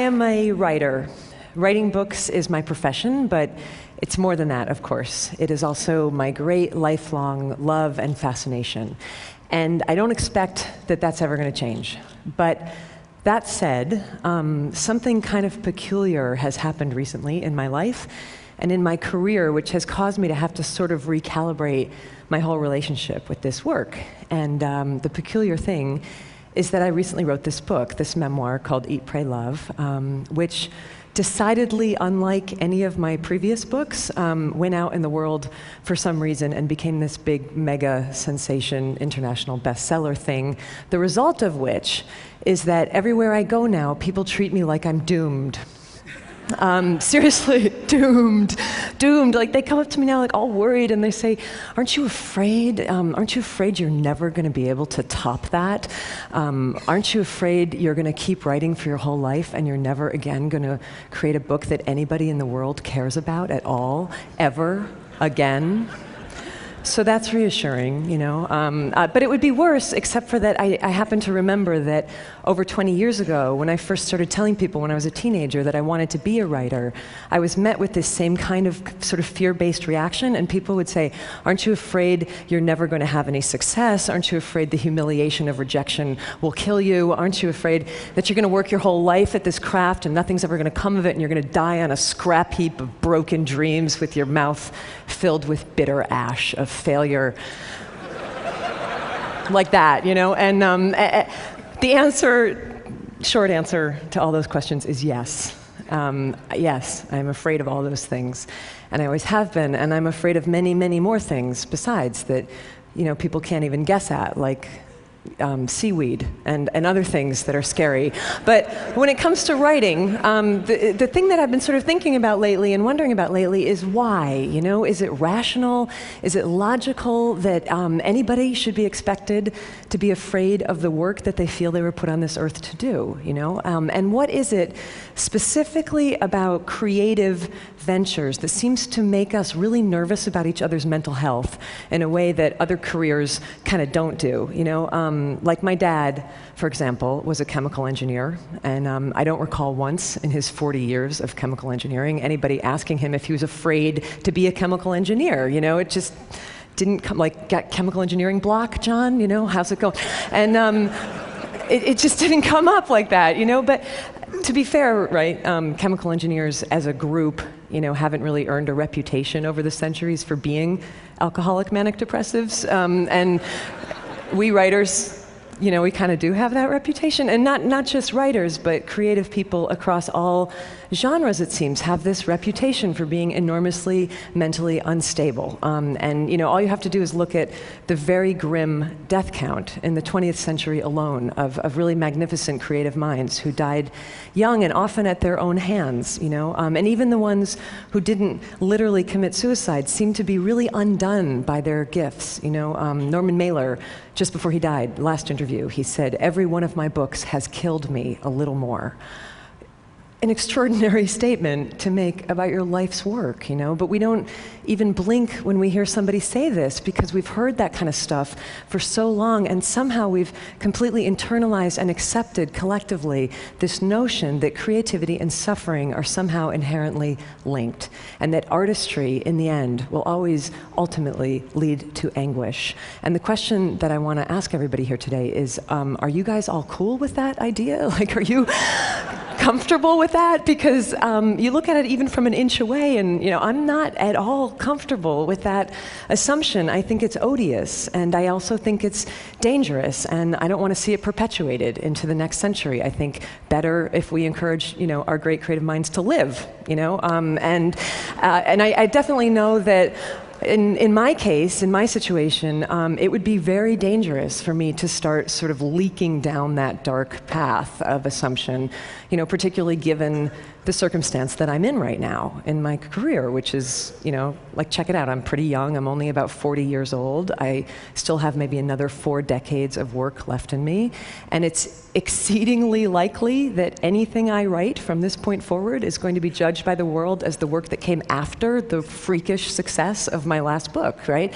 am a writer. Writing books is my profession, but it's more than that, of course. It is also my great lifelong love and fascination. And I don't expect that that's ever going to change. But that said, something kind of peculiar has happened recently in my life and in my career, which has caused me to have to sort of recalibrate my whole relationship with this work. And the peculiar thing is that I recently wrote this book, this memoir called Eat, Pray, Love, which, decidedly unlike any of my previous books, went out in the world for some reason and became this big mega sensation, international bestseller thing, the result of which is that everywhere I go now, people treat me like I'm doomed. Seriously, doomed. Like, they come up to me now like all worried and they say, aren't you afraid you're never going to be able to top that? Aren't you afraid you're going to keep writing for your whole life and you're never again going to create a book that anybody in the world cares about at all, ever again? So that's reassuring, you know. But it would be worse, except for that I happen to remember that over 20 years ago, when I first started telling people when I was a teenager that I wanted to be a writer, I was met with this same kind of sort of fear-based reaction, and people would say, aren't you afraid you're never going to have any success? Aren't you afraid the humiliation of rejection will kill you? Aren't you afraid that you're going to work your whole life at this craft and nothing's ever going to come of it and you're going to die on a scrap heap of broken dreams with your mouth filled with bitter ash of failure? Like that, you know? And the answer, short answer to all those questions is yes. Yes, I'm afraid of all those things. And I always have been, and I'm afraid of many, many more things besides that, you know, people can't even guess at, like seaweed and other things that are scary. But when it comes to writing, the thing that I've been sort of thinking about lately and wondering about lately is why, you know? Is it rational? Is it logical that anybody should be expected to be afraid of the work that they feel they were put on this earth to do, you know? And what is it specifically about creative ventures that seems to make us really nervous about each other's mental health in a way that other careers kind of don't do, you know? Like my dad, for example, was a chemical engineer, and I don't recall once in his 40 years of chemical engineering anybody asking him if he was afraid to be a chemical engineer, you know? It just didn't come, like, got chemical engineering block, John, you know, how's it going? And it just didn't come up like that, you know? But to be fair, right, chemical engineers as a group, you know, haven't really earned a reputation over the centuries for being alcoholic manic depressives, and we writers, you know, we kind of do have that reputation. And not just writers, but creative people across all genres, it seems, have this reputation for being enormously mentally unstable. And, you know, all you have to do is look at the very grim death count in the 20th century alone of really magnificent creative minds who died young and often at their own hands, you know. And even the ones who didn't literally commit suicide seem to be really undone by their gifts, you know. Norman Mailer, just before he died, last interview, he said, "Every one of my books has killed me a little more." An extraordinary statement to make about your life's work, you know, but we don't even blink when we hear somebody say this because we've heard that kind of stuff for so long, and somehow we've completely internalized and accepted collectively this notion that creativity and suffering are somehow inherently linked, and that artistry, in the end, will always ultimately lead to anguish. And the question that I want to ask everybody here today is, are you guys all cool with that idea? Like, are you comfortable with that? Because you look at it even from an inch away, and, you know, I'm not at all comfortable with that assumption. I think it's odious, and I also think it's dangerous, and I don't want to see it perpetuated into the next century. I think better if we encourage, you know, our great creative minds to live, you know, and I definitely know that in my case, in my situation, it would be very dangerous for me to start sort of leaking down that dark path of assumption, you know, particularly given the circumstance that I'm in right now in my career, which is, you know, like, check it out. I'm pretty young. I'm only about 40 years old. I still have maybe another 4 decades of work left in me. And it's exceedingly likely that anything I write from this point forward is going to be judged by the world as the work that came after the freakish success of my last book, right?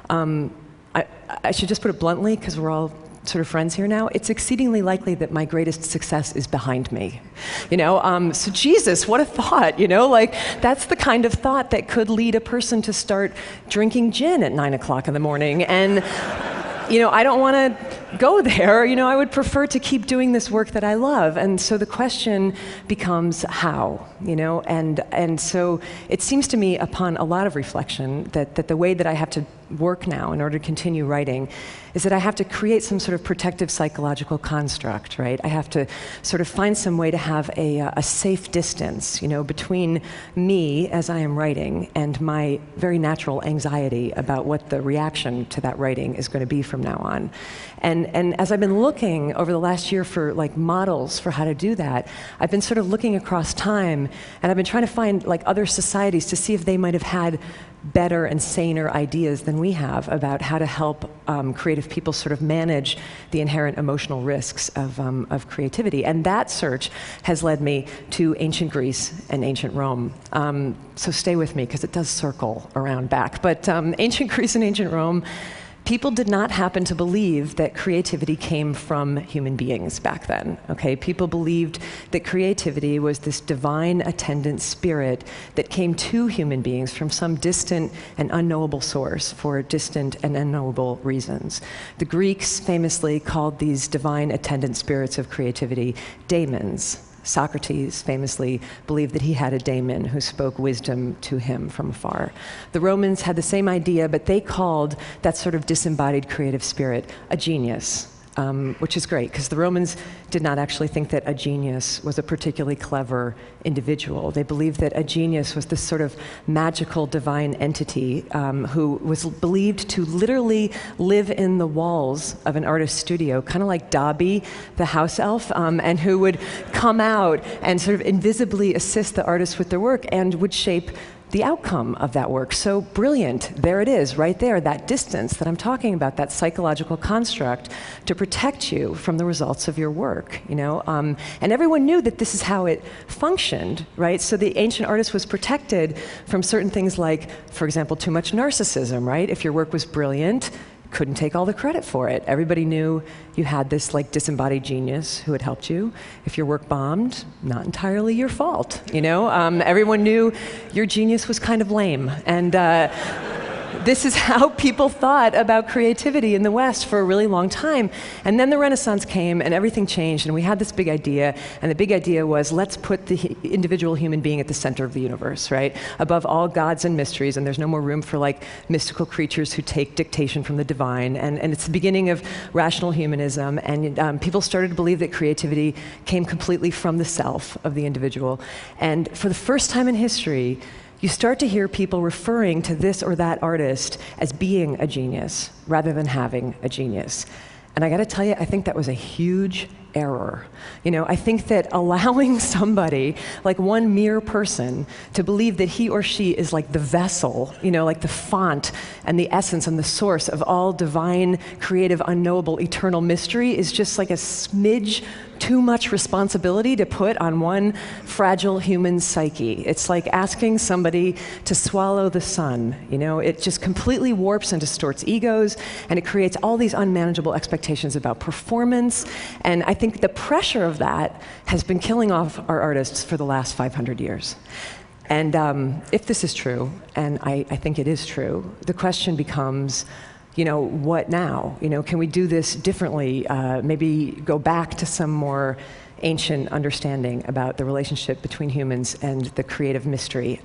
I should just put it bluntly, because we're all sort of friends here now, it's exceedingly likely that my greatest success is behind me. So Jesus, what a thought, like that's the kind of thought that could lead a person to start drinking gin at 9 o'clock in the morning. And I don't want to go there. I would prefer to keep doing this work that I love. And so the question becomes how, and so it seems to me upon a lot of reflection that the way that I have to work now in order to continue writing is that I have to create some sort of protective psychological construct, right? I have to sort of find some way to have a safe distance, between me as I am writing and my very natural anxiety about what the reaction to that writing is going to be from now on. And as I've been looking over the last year for like models for how to do that, I've been sort of looking across time, and I've been trying to find like other societies to see if they might have had better and saner ideas than we have about how to help creative people sort of manage the inherent emotional risks of creativity. And that search has led me to ancient Greece and ancient Rome. So stay with me, because it does circle around back. But ancient Greece and ancient Rome, people did not happen to believe that creativity came from human beings back then, okay? People believed that creativity was this divine attendant spirit that came to human beings from some distant and unknowable source for distant and unknowable reasons. The Greeks famously called these divine attendant spirits of creativity daemons. Socrates famously believed that he had a daemon who spoke wisdom to him from afar. The Romans had the same idea, but they called that sort of disembodied creative spirit a genius, which is great, because the Romans did not actually think that a genius was a particularly clever individual. They believed that a genius was this sort of magical divine entity who was believed to literally live in the walls of an artist's studio, kind of like Dobby, the house elf, and who would come out and sort of invisibly assist the artist with their work and would shape the outcome of that work. So brilliant, there it is, right there, that distance that I'm talking about, that psychological construct to protect you from the results of your work, and everyone knew that this is how it functioned, right? So the ancient artist was protected from certain things like, for example, too much narcissism, right? If your work was brilliant, couldn't take all the credit for it. Everybody knew you had this like disembodied genius who had helped you. If your work bombed, not entirely your fault, Everyone knew your genius was kind of lame. And this is how people thought about creativity in the West for a really long time. And then the Renaissance came and everything changed, and we had this big idea, and the big idea was, let's put the individual human being at the center of the universe, right? Above all gods and mysteries, and there's no more room for like mystical creatures who take dictation from the divine. And it's the beginning of rational humanism, and people started to believe that creativity came completely from the self of the individual. And for the first time in history, you start to hear people referring to this or that artist as being a genius rather than having a genius. And I gotta tell you, I think that was a huge error. I think that allowing somebody, like one mere person, to believe that he or she is like the vessel, like the font and the essence and the source of all divine, creative, unknowable, eternal mystery is just like a smidge too much responsibility to put on one fragile human psyche. It's like asking somebody to swallow the sun. It just completely warps and distorts egos, and it creates all these unmanageable expectations about performance. And I think the pressure of that has been killing off our artists for the last 500 years. And if this is true, and I think it is true, the question becomes, what now? Can we do this differently? Maybe go back to some more ancient understanding about the relationship between humans and the creative mystery.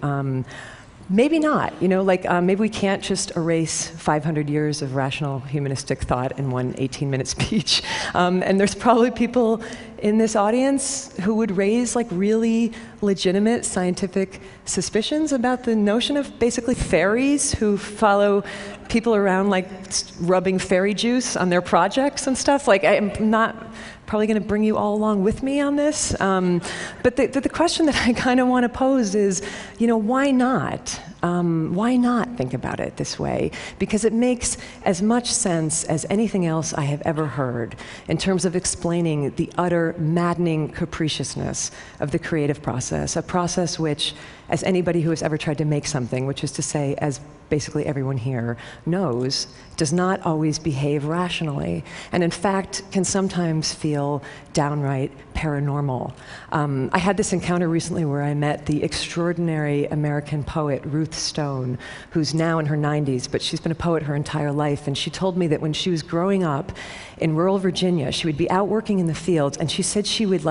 Maybe not, maybe we can't just erase 500 years of rational humanistic thought in one 18-minute speech. And there's probably people in this audience who would raise like really legitimate scientific suspicions about the notion of basically fairies who follow people around like rubbing fairy juice on their projects and stuff. Like, I'm not probably going to bring you all along with me on this. But the question that I kind of want to pose is, why not? Why not think about it this way? Because it makes as much sense as anything else I have ever heard in terms of explaining the utter maddening capriciousness of the creative process, a process which, as anybody who has ever tried to make something, which is to say, as basically everyone here knows, does not always behave rationally, and in fact can sometimes feel downright paranormal. I had this encounter recently where I met the extraordinary American poet Ruth Stone, who's now in her 90s, but she's been a poet her entire life, and she told me that when she was growing up in rural Virginia, she would be out working in the fields, and she said she would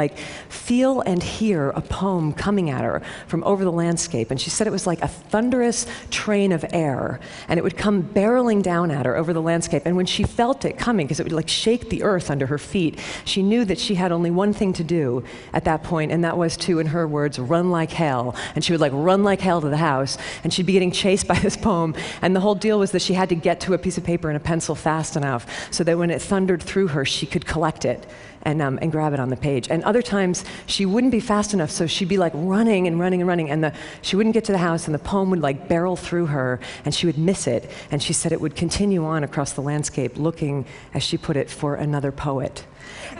feel and hear a poem coming at her from over the landscape, and she said it was like a thunderous train of air, and it would come barreling down at her over the landscape, and when she felt it coming, because it would shake the earth under her feet, she knew that she had only one thing to do at that point, and that was to, in her words, run like hell. And she would run like hell to the house, and she'd be getting chased by this poem, and the whole deal was that she had to get to a piece of paper and a pencil fast enough so that when it thundered through her, she could collect it and grab it on the page. And other times, she wouldn't be fast enough, so she'd be running and running and running, and she wouldn't get to the house, and the poem would barrel through her, and she would miss it. And she said it would continue on across the landscape, looking, as she put it, for another poet.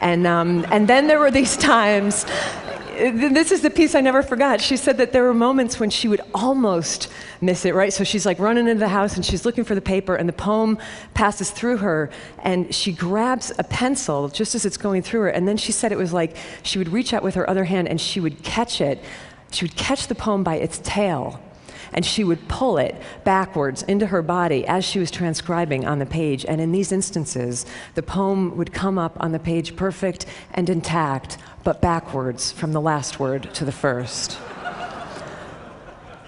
And then there were these times, this is the piece I never forgot. She said that there were moments when she would almost miss it, right? So she's running into the house and she's looking for the paper, and the poem passes through her, and she grabs a pencil just as it's going through her, and then she said it was she would reach out with her other hand and she would catch it. She would catch the poem by its tail, and she would pull it backwards into her body as she was transcribing on the page. And in these instances, the poem would come up on the page perfect and intact, but backwards from the last word to the first.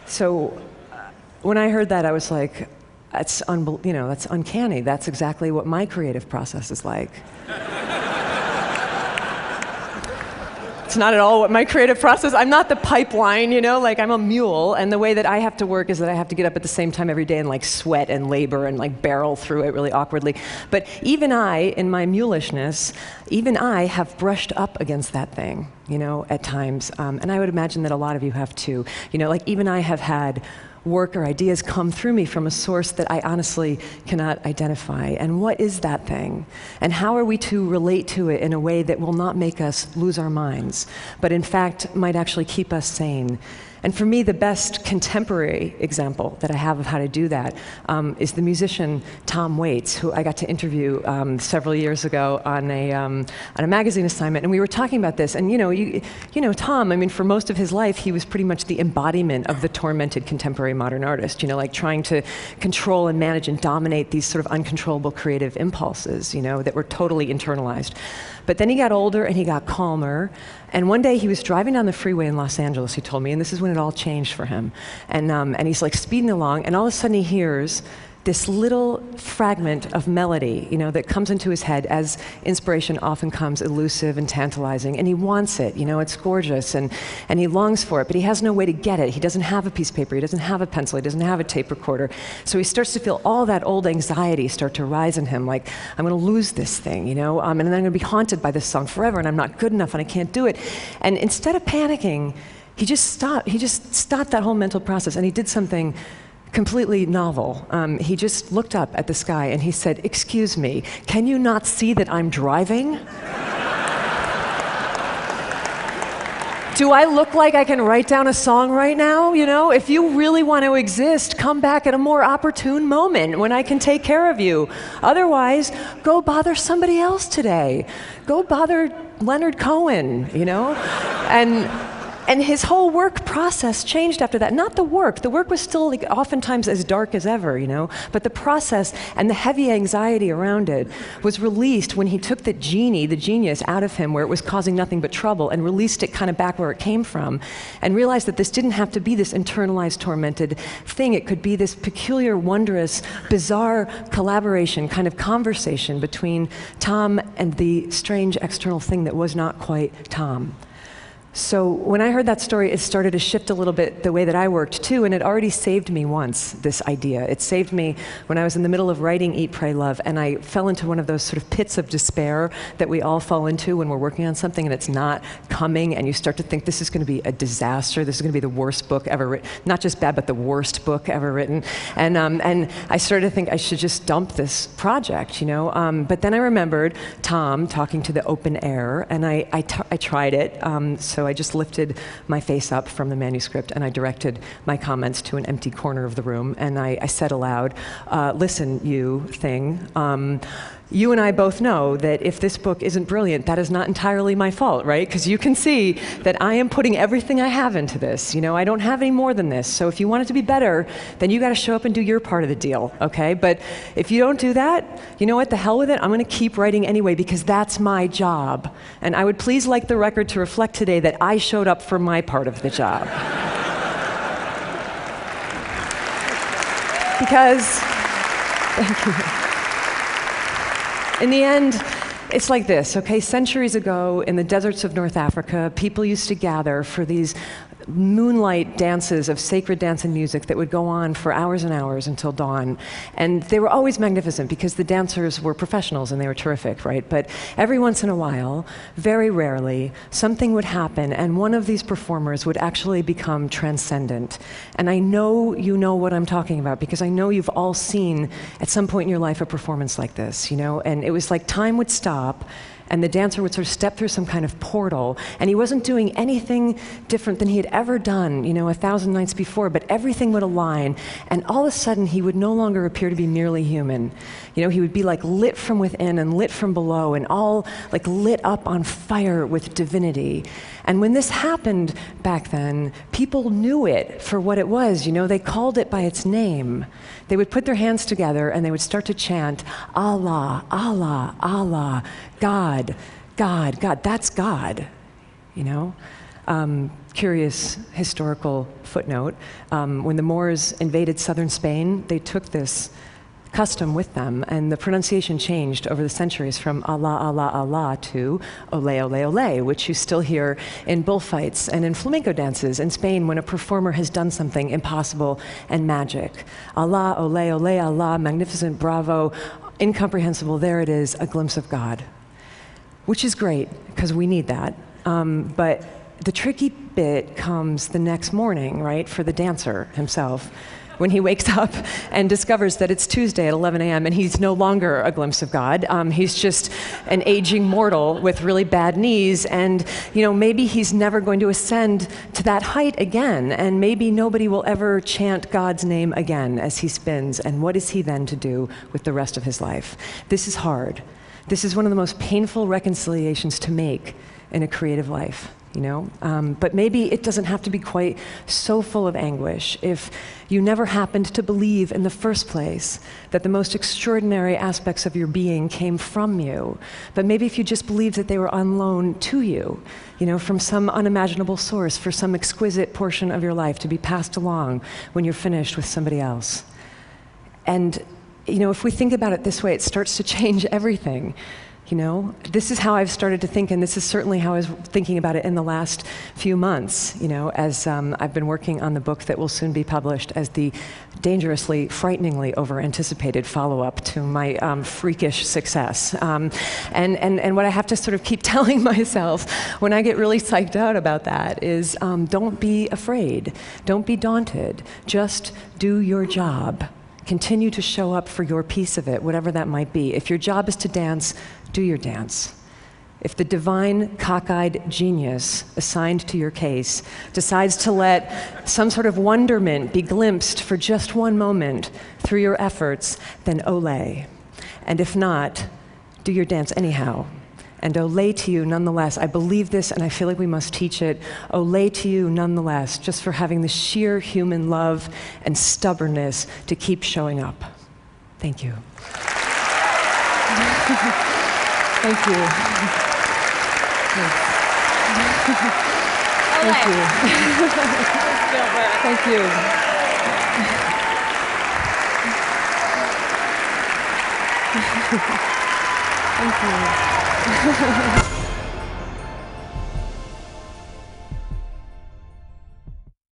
So when I heard that, I was like, that's uncanny. That's exactly what my creative process is like. It's not at all what my creative process, I'm not the pipeline, I'm a mule, and the way that I have to work is that I have to get up at the same time every day and sweat and labor and barrel through it really awkwardly. But even I, in my mulishness, even I have brushed up against that thing, at times. And I would imagine that a lot of you have too. Even I have had work or ideas come through me from a source that I honestly cannot identify. And what is that thing? And how are we to relate to it in a way that will not make us lose our minds, but in fact might actually keep us sane? And for me, the best contemporary example that I have of how to do that is the musician Tom Waits, who I got to interview several years ago on a magazine assignment, and we were talking about this. And Tom, for most of his life, he was pretty much the embodiment of the tormented contemporary modern artist. Trying to control and manage and dominate these sort of uncontrollable creative impulses, that were totally internalized. But then he got older and he got calmer. And one day he was driving down the freeway in Los Angeles, he told me, and this is when it all changed for him. And he's speeding along, and all of a sudden he hears this little fragment of melody, that comes into his head, as inspiration often comes elusive and tantalizing, and he wants it, it's gorgeous, and he longs for it, but he has no way to get it. He doesn't have a piece of paper, he doesn't have a pencil, he doesn't have a tape recorder, so he starts to feel all that old anxiety start to rise in him, I'm gonna lose this thing, and then I'm gonna be haunted by this song forever, and I'm not good enough, and I can't do it. And instead of panicking, he just stopped that whole mental process, and he did something completely novel. He just looked up at the sky and he said, "Excuse me, can you not see that I'm driving? Do I look like I can write down a song right now? If you really want to exist, come back at a more opportune moment when I can take care of you. Otherwise, go bother somebody else today. Go bother Leonard Cohen, And his whole work process changed after that. Not the work. The work was still oftentimes as dark as ever, but the process and the heavy anxiety around it was released when he took the genius out of him where it was causing nothing but trouble, and released it kind of back where it came from, and realized that this didn't have to be this internalized, tormented thing. It could be this peculiar, wondrous, bizarre collaboration, kind of conversation between Tom and the strange external thing that was not quite Tom. So when I heard that story, it started to shift a little bit the way that I worked too, and it already saved me once, this idea. It saved me when I was in the middle of writing Eat, Pray, Love, and I fell into one of those sort of pits of despair that we all fall into when we're working on something and it's not coming, and you start to think this is going to be a disaster, this is going to be the worst book ever written, not just bad, but the worst book ever written. And I started to think I should just dump this project, you know? But then I remembered Tom talking to the open air, and I tried it. So I just lifted my face up from the manuscript and I directed my comments to an empty corner of the room, and I said aloud, listen, you thing, you and I both know that if this book isn't brilliant, that is not entirely my fault, right? Because you can see that I am putting everything I have into this. You know, I don't have any more than this. So if you want it to be better, then you got to show up and do your part of the deal, okay? But if you don't do that, you know what, the hell with it, I'm going to keep writing anyway because that's my job. And I would please like the record to reflect today that I showed up for my part of the job. Because, thank you. In the end, it's like this, okay? Centuries ago, in the deserts of North Africa, people used to gather for these moonlight dances of sacred dance and music that would go on for hours and hours until dawn. And they were always magnificent because the dancers were professionals and they were terrific, right? But every once in a while, very rarely, something would happen and one of these performers would actually become transcendent. And I know you know what I'm talking about because I know you've all seen at some point in your life a performance like this, you know? And it was like time would stop and the dancer would sort of step through some kind of portal, and he wasn't doing anything different than he had ever done, you know, 1,000 nights before, but everything would align, and all of a sudden he would no longer appear to be merely human. You know, he would be like lit from within and lit from below, and all like lit up on fire with divinity. And when this happened back then, people knew it for what it was, you know, they called it by its name. They would put their hands together and they would start to chant, Allah, Allah, Allah, God, God, God, that's God, you know? Curious historical footnote, when the Moors invaded southern Spain, they took this custom with them, and the pronunciation changed over the centuries from Allah, Allah, Allah to Ole, Ole, Ole, which you still hear in bullfights and in flamenco dances in Spain when a performer has done something impossible and magic. Allah, Ole, Ole, Allah, magnificent, bravo, incomprehensible, there it is, a glimpse of God. Which is great, because we need that. But the tricky bit comes the next morning, right, for the dancer himself, when he wakes up and discovers that it's Tuesday at 11 a.m. and he's no longer a glimpse of God. He's just an aging mortal with really bad knees, and you know, maybe he's never going to ascend to that height again, and maybe nobody will ever chant God's name again as he spins, and what is he then to do with the rest of his life? This is hard. This is one of the most painful reconciliations to make in a creative life, you know? But maybe it doesn't have to be quite so full of anguish if you never happened to believe in the first place that the most extraordinary aspects of your being came from you. But maybe if you just believed that they were on loan to you, you know, from some unimaginable source for some exquisite portion of your life to be passed along when you're finished with somebody else. And you know, if we think about it this way, it starts to change everything. You know, this is how I've started to think, and this is certainly how I was thinking about it in the last few months, you know, as I've been working on the book that will soon be published as the dangerously, frighteningly over-anticipated follow-up to my freakish success. And what I have to sort of keep telling myself when I get really psyched out about that is don't be afraid, don't be daunted, just do your job. Continue to show up for your piece of it, whatever that might be. If your job is to dance, do your dance. If the divine, cockeyed genius assigned to your case decides to let some sort of wonderment be glimpsed for just one moment through your efforts, then ole. And if not, do your dance anyhow. And ole to you nonetheless. I believe this and I feel like we must teach it. Ole to you nonetheless, just for having the sheer human love and stubbornness to keep showing up. Thank you. Thank you. Thank you. Thank you. Thank you.